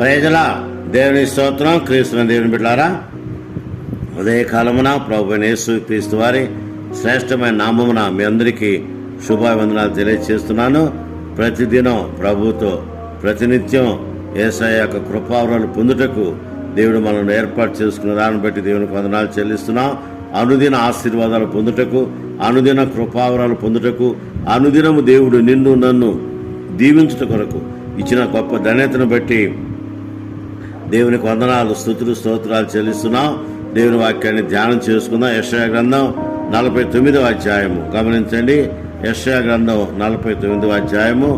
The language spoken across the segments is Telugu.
ప్రజల దేవుని స్తోత్రం. క్రీస్తున్న దేవుని బిడ్డలారా, ఉదయకాలమున ప్రభువైన యేసుక్రీస్తు వారి శ్రేష్టమైన నామమున మీ అందరికీ శుభాభివందనాలు తెలియజేస్తున్నాను. ప్రతిదినం ప్రభుతో ప్రతినిత్యం యేసయ్య యొక్క కృపావరాలు పొందుటకు దేవుడు మనల్ని ఏర్పాటు చేసుకున్న దాన్ని బట్టి దేవునికి వందనాలు చెల్లిస్తున్నాం. అనుదిన ఆశీర్వాదాలు పొందుటకు, అనుదిన కృపావరాలు పొందుటకు, అనుదినము దేవుడు నిన్ను నన్ను దీవించుట కొరకు ఇచ్చిన గొప్ప ధన్యతను బట్టి దేవునికి వందనాలు, స్తుతులు, స్తోత్రాలు చెల్లిస్తున్నాం. దేవుని వాక్యాన్ని ధ్యానం చేసుకుందాం. యెషయా గ్రంథం 49వ అధ్యాయము గమనించండి. యెషయా గ్రంథం 49వ అధ్యాయము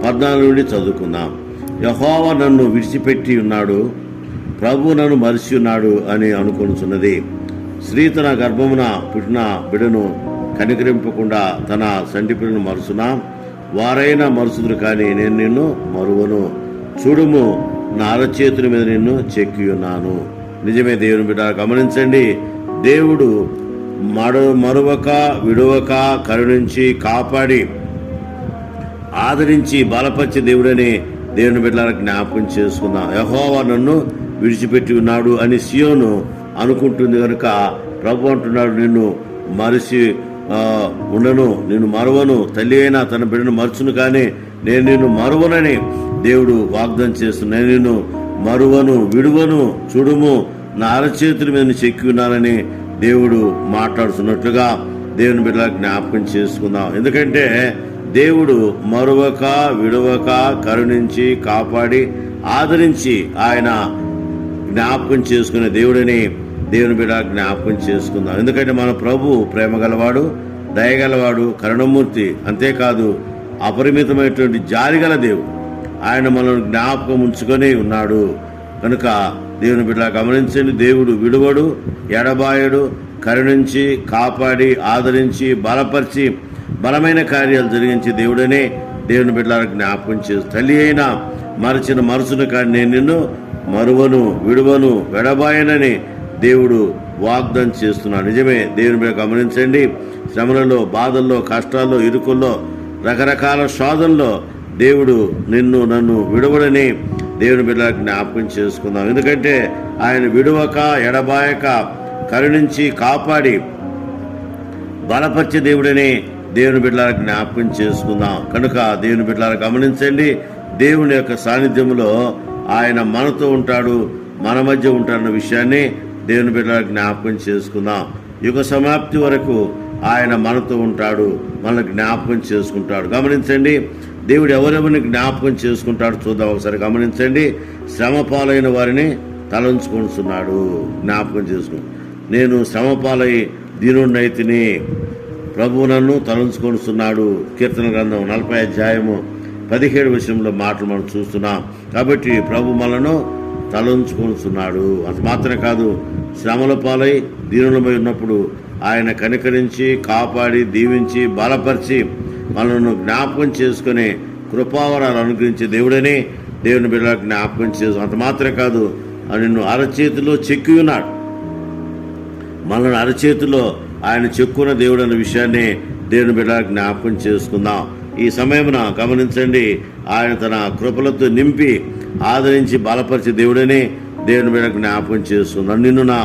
14 నుండి చదువుకుందాం. యెహోవా నన్ను విడిచిపెట్టి ఉన్నాడు, ప్రభు నన్ను మరిచి ఉన్నాడు అని అనుకొనుచున్నది. స్త్రీ తన గర్భమున పుట్టిన బిడను కనికరింపకుండా తన సంటి పిల్లను మరుచునా? వారైనా మరుచుదురు, కానీ నేను నిన్ను మరువను. చూడుము, నా అరచేతుల మీద నిన్ను చెక్కి ఉన్నాను. నిజమే దేవుని బిడ్డ, గమనించండి. దేవుడు మరువక విడువక కరుణించి కాపాడి ఆదరించి బలపరిచే దేవుడని దేవుని బిడ్డలకు జ్ఞాపకం చేసుకుందాం. యెహోవా నన్ను విడిచిపెట్టి ఉన్నాడు అని సియోను అనుకుంటుంది కనుక ప్రభు అంటున్నాడు, నిన్ను మరిచి ఉండను, నిన్ను మరువను. తల్లి అయినా తన బిడ్డను మరచును, కానీ నేను నిన్ను మరువనని దేవుడు వాగ్దానం చేస్తున్నా. నేను నిన్ను మరువను, విడువను. చూడుము, నా అరచేతుల మీద చెక్కి ఉన్నానని దేవుడు మాట్లాడుతున్నట్లుగా దేవుని బిడ్డలకు జ్ఞాపకం చేసుకుందాం. ఎందుకంటే దేవుడు మరువక విడువక కరుణించి కాపాడి ఆదరించి ఆయన జ్ఞాపకం చేసుకునే దేవుడని దేవుని బిడ్డ జ్ఞాపకం చేసుకుందాం. ఎందుకంటే మన ప్రభు ప్రేమ గలవాడు, దయగలవాడు, కరుణమూర్తి. అంతేకాదు అపరిమితమైనటువంటి జాలిగల దేవుడు. ఆయన మనల్ని జ్ఞాపకం ఉంచుకొని ఉన్నాడు కనుక దేవుని బిడ్డ గమనించండి. దేవుడు విడువడు, ఎడబాయడు, కరుణించి కాపాడి ఆదరించి బలపరిచి బలమైన కార్యాలు జరిగించే దేవుడనే దేవుని బిడ్డలకు జ్ఞాపకం చేస్తూ, తల్లి అయినా మరచిన మరుసును కానీ నేను నిన్ను మరువను, విడువను, ఎడబాయనని దేవుడు వాగ్దానం చేస్తున్నాడు. నిజమే దేవుని బిడ్డ గమనించండి. శ్రమలలో, బాధల్లో, కష్టాల్లో, ఇరుకుల్లో, రకరకాల శోధనలో దేవుడు నిన్ను నన్ను విడవడని దేవుని బిడ్డలకు జ్ఞాపకం చేసుకుందాం. ఎందుకంటే ఆయన విడువక ఎడబాయక కరుణించి కాపాడి బలపరిచే దేవుడని దేవుని బిడ్డలకు జ్ఞాపకం చేసుకుందాం. కనుక దేవుని బిడ్డలకు గమనించండి. దేవుని యొక్క సాన్నిధ్యంలో ఆయన మనతో ఉంటాడు, మన మధ్య ఉంటాడన్న విషయాన్ని దేవుని బిడ్డలకు జ్ఞాపకం చేసుకుందాం. యుగ సమాప్తి వరకు ఆయన మనతో ఉంటాడు, మనల్ని జ్ఞాపకం చేసుకుంటాడు. గమనించండి, దేవుడు ఎవరెవరిని జ్ఞాపకం చేసుకుంటాడు చూద్దాం ఒకసారి. గమనించండి. శ్రమ పాలైన వారిని తలంచుకుంటున్నాడు, జ్ఞాపకం చేసుకుని. నేను శ్రమ పాలై దీనుడినైతిని, ప్రభు నన్ను తలంచుకొనుస్తున్నాడు. కీర్తన గ్రంథం 40వ అధ్యాయము 17వ వచనంలో మాటలు మనం చూస్తున్నాం. కాబట్టి ప్రభు మనను తలంచుకొనుస్తున్నాడు. అంత మాత్రమే కాదు, శ్రమల పాలై దీనులమై ఉన్నప్పుడు ఆయన కనికరించి కాపాడి దీవించి బలపరిచి మనను జ్ఞాపకం చేసుకుని కృపావరాలు అనుగ్రహించే దేవుడని దేవుని బిడ్డలకు జ్ఞాపకం చేసు. అంత మాత్రమే కాదు, నిన్ను అరచేతిలో చెక్కి ఉన్నాడు. మనల్ని అరచేతిలో ఆయన చెక్కున్న దేవుడు అన్న విషయాన్ని దేవుని బిడ్డలకు జ్ఞాపకం చేసుకుందాం. ఈ సమయమున గమనించండి, ఆయన తన కృపలతో నింపి ఆదరించి బలపరిచే దేవుడని దేవుని బిడ్డలకు జ్ఞాపకం చేసుకుందాం. నిన్ను నా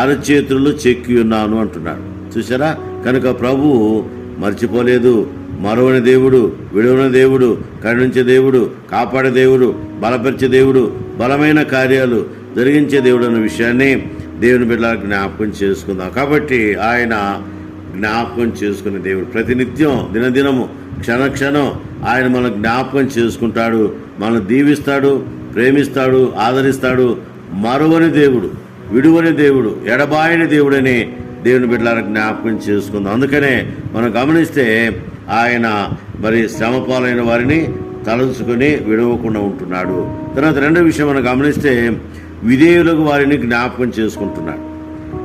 అరచేతుల్లో చెక్కి ఉన్నాను అంటున్నాడు. చూసారా? కనుక ప్రభువు మర్చిపోలేదు. మరువని దేవుడు, విడువని దేవుడు, కరుణించే దేవుడు, కాపాడే దేవుడు, బలపరిచే దేవుడు, బలమైన కార్యాలు జరిగించే దేవుడు అన్న విషయాన్ని దేవుని బిడ్డలకు జ్ఞాపకం చేసుకుందాం. కాబట్టి ఆయన జ్ఞాపకం చేసుకునే దేవుడు. ప్రతినిత్యం దినదినము క్షణక్షణం ఆయన మన జ్ఞాపకం చేసుకుంటాడు, మనల్ని దీవిస్తాడు, ప్రేమిస్తాడు, ఆదరిస్తాడు. మరువని దేవుడు, విడువని దేవుడు, ఎడబాయని దేవుడని దేవుని బిడ్డలకు జ్ఞాపకం చేసుకుందాం. అందుకనే మనం గమనిస్తే ఆయన మరి శ్రమపాలైన వారిని తలంచుకొని విడవకుండా ఉంటున్నాడు. తర్వాత రెండో విషయం మనం గమనిస్తే విధేయులకు వారిని జ్ఞాపకం చేసుకుంటున్నాడు.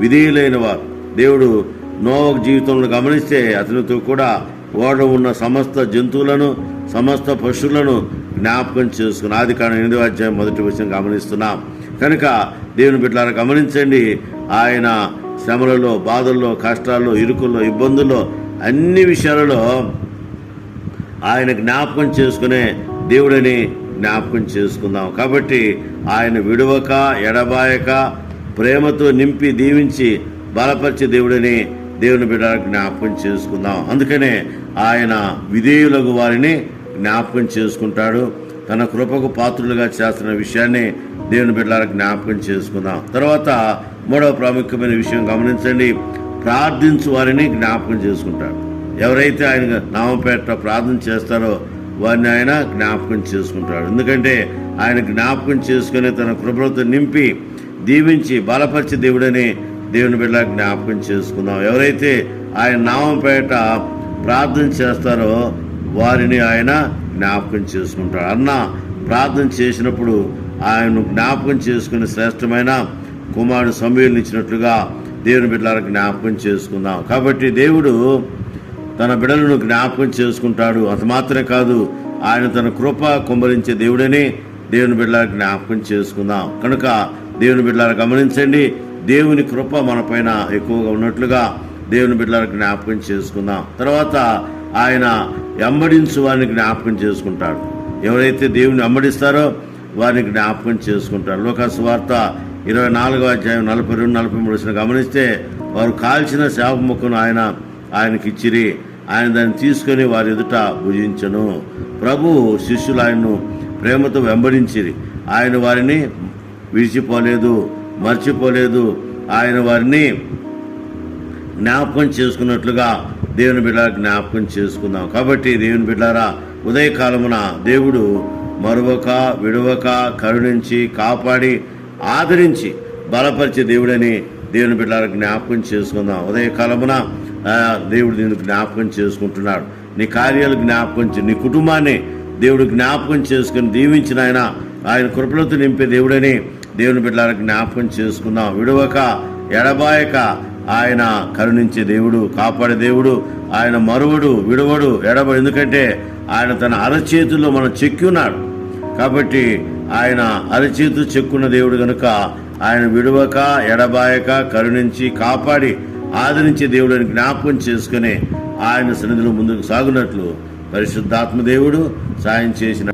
విధేయులైన వారు దేవుడు నోవహు జీవితంలో గమనిస్తే అతనితో కూడా ఓడ ఉన్న సమస్త జంతువులను సమస్త పశువులను జ్ఞాపకం చేసుకుని ఆదికాండం 8వ అధ్యాయం 1వ వచనం గమనిస్తున్నాం. కనుక దేవుని బిడ్డలారా గమనించండి, ఆయన శ్రమలలో, బాధల్లో, కష్టాల్లో, ఇరుకుల్లో, ఇబ్బందుల్లో, అన్ని విషయాలలో ఆయన జ్ఞాపకం చేసుకునే దేవుడని జ్ఞాపకం చేసుకుందాం. కాబట్టి ఆయన విడువక ఎడబాయక ప్రేమతో నింపి దీవించి బలపరిచే దేవుడని దేవుని బిడ్డలకు జ్ఞాపకం చేసుకుందాం. అందుకనే ఆయన విధేయులకు వారిని జ్ఞాపకం చేసుకుంటాడు. తన కృపకు పాత్రులుగా చేస్తున్న విషయాన్ని దేవుని బిడ్డలకు జ్ఞాపకం చేసుకుందాం. తర్వాత మూడవ ప్రాముఖ్యమైన విషయం గమనించండి, ప్రార్థించు వారిని జ్ఞాపకం చేసుకుంటాడు. ఎవరైతే ఆయన నామపేట ప్రార్థన చేస్తారో వారిని ఆయన జ్ఞాపకం చేసుకుంటాడు. ఎందుకంటే ఆయన జ్ఞాపకం చేసుకుని తన కృపలతో నింపి దీవించి బలపరిచే దేవుడని దేవుని బిడ్డ జ్ఞాపకం చేసుకుందాం. ఎవరైతే ఆయన నామపేట ప్రార్థన చేస్తారో వారిని ఆయన జ్ఞాపకం చేసుకుంటాడు. అన్న ప్రార్థన చేసినప్పుడు ఆయన్ను జ్ఞాపకం చేసుకుని శ్రేష్టమైన కుమారుడు సమూయేలును ఇచ్చినట్లుగా దేవుని బిడ్డలకు జ్ఞాపకం చేసుకుందాం. కాబట్టి దేవుడు తన బిడ్డలను జ్ఞాపకం చేసుకుంటాడు. అంత మాత్రమే కాదు, ఆయన తన కృప కుమ్మరించే దేవుడని దేవుని బిడ్డలకు జ్ఞాపకం చేసుకుందాం. కనుక దేవుని బిడ్డలను గమనించండి, దేవుని కృప మన పైన ఎక్కువగా ఉన్నట్లుగా దేవుని బిడ్డలకు జ్ఞాపకం చేసుకుందాం. తర్వాత ఆయన వెంబడించు వారిని జ్ఞాపకం చేసుకుంటాడు. ఎవరైతే దేవుని వెంబడిస్తారో వారిని జ్ఞాపకం చేసుకుంటారు. లోకాసు సువార్త 24వ అధ్యాయం 42-43 గమనిస్తే వారు కాల్చిన శాప ముక్కను ఆయనకి ఇచ్చిరి. ఆయన దాన్ని తీసుకొని వారి ఎదుట భుజించను. ప్రభు శిష్యులు ఆయన్ను ప్రేమతో వెంబడించిరి. ఆయన వారిని విడిచిపోలేదు, మర్చిపోలేదు. ఆయన వారిని జ్ఞాపకం చేసుకున్నట్లుగా దేవుని బిడ్డ జ్ఞాపకం చేసుకుందాం. కాబట్టి దేవుని బిడ్డారా, ఉదయకాలమున దేవుడు మరువక విడవక కరుణించి కాపాడి ఆదరించి బలపరిచే దేవుడని దేవుని బిడ్డలకు జ్ఞాపకం చేసుకుందాం. ఉదయకాలమున దేవుడు నిన్ను జ్ఞాపకం చేసుకుంటున్నాడు. నీ కార్యాలు జ్ఞాపకం నీ కుటుంబాన్ని దేవుడు జ్ఞాపకం చేసుకుని దీవించిన ఆయన కృపలతో నింపే దేవుడని దేవుని బిడ్డలకు జ్ఞాపకం చేసుకుందాం. విడవక ఎడబాయక ఆయన కరుణించే దేవుడు, కాపాడే దేవుడు. ఆయన మరువడు, విడవడు, ఎడబడు. ఎందుకంటే ఆయన తన అరచేతుల్లో మనం చెక్కి ఉన్నాడు. కాబట్టి ఆయన అరచేతు చెక్కున్న దేవుడు కనుక ఆయన విడవక ఎడబాయక కరుణించి కాపాడి ఆదరించే దేవుడిని జ్ఞాపకం చేసుకుని ఆయన సన్నిధిలో ముందుకు సాగునట్లు పరిశుద్ధాత్మ దేవుడు సాయం చేసిన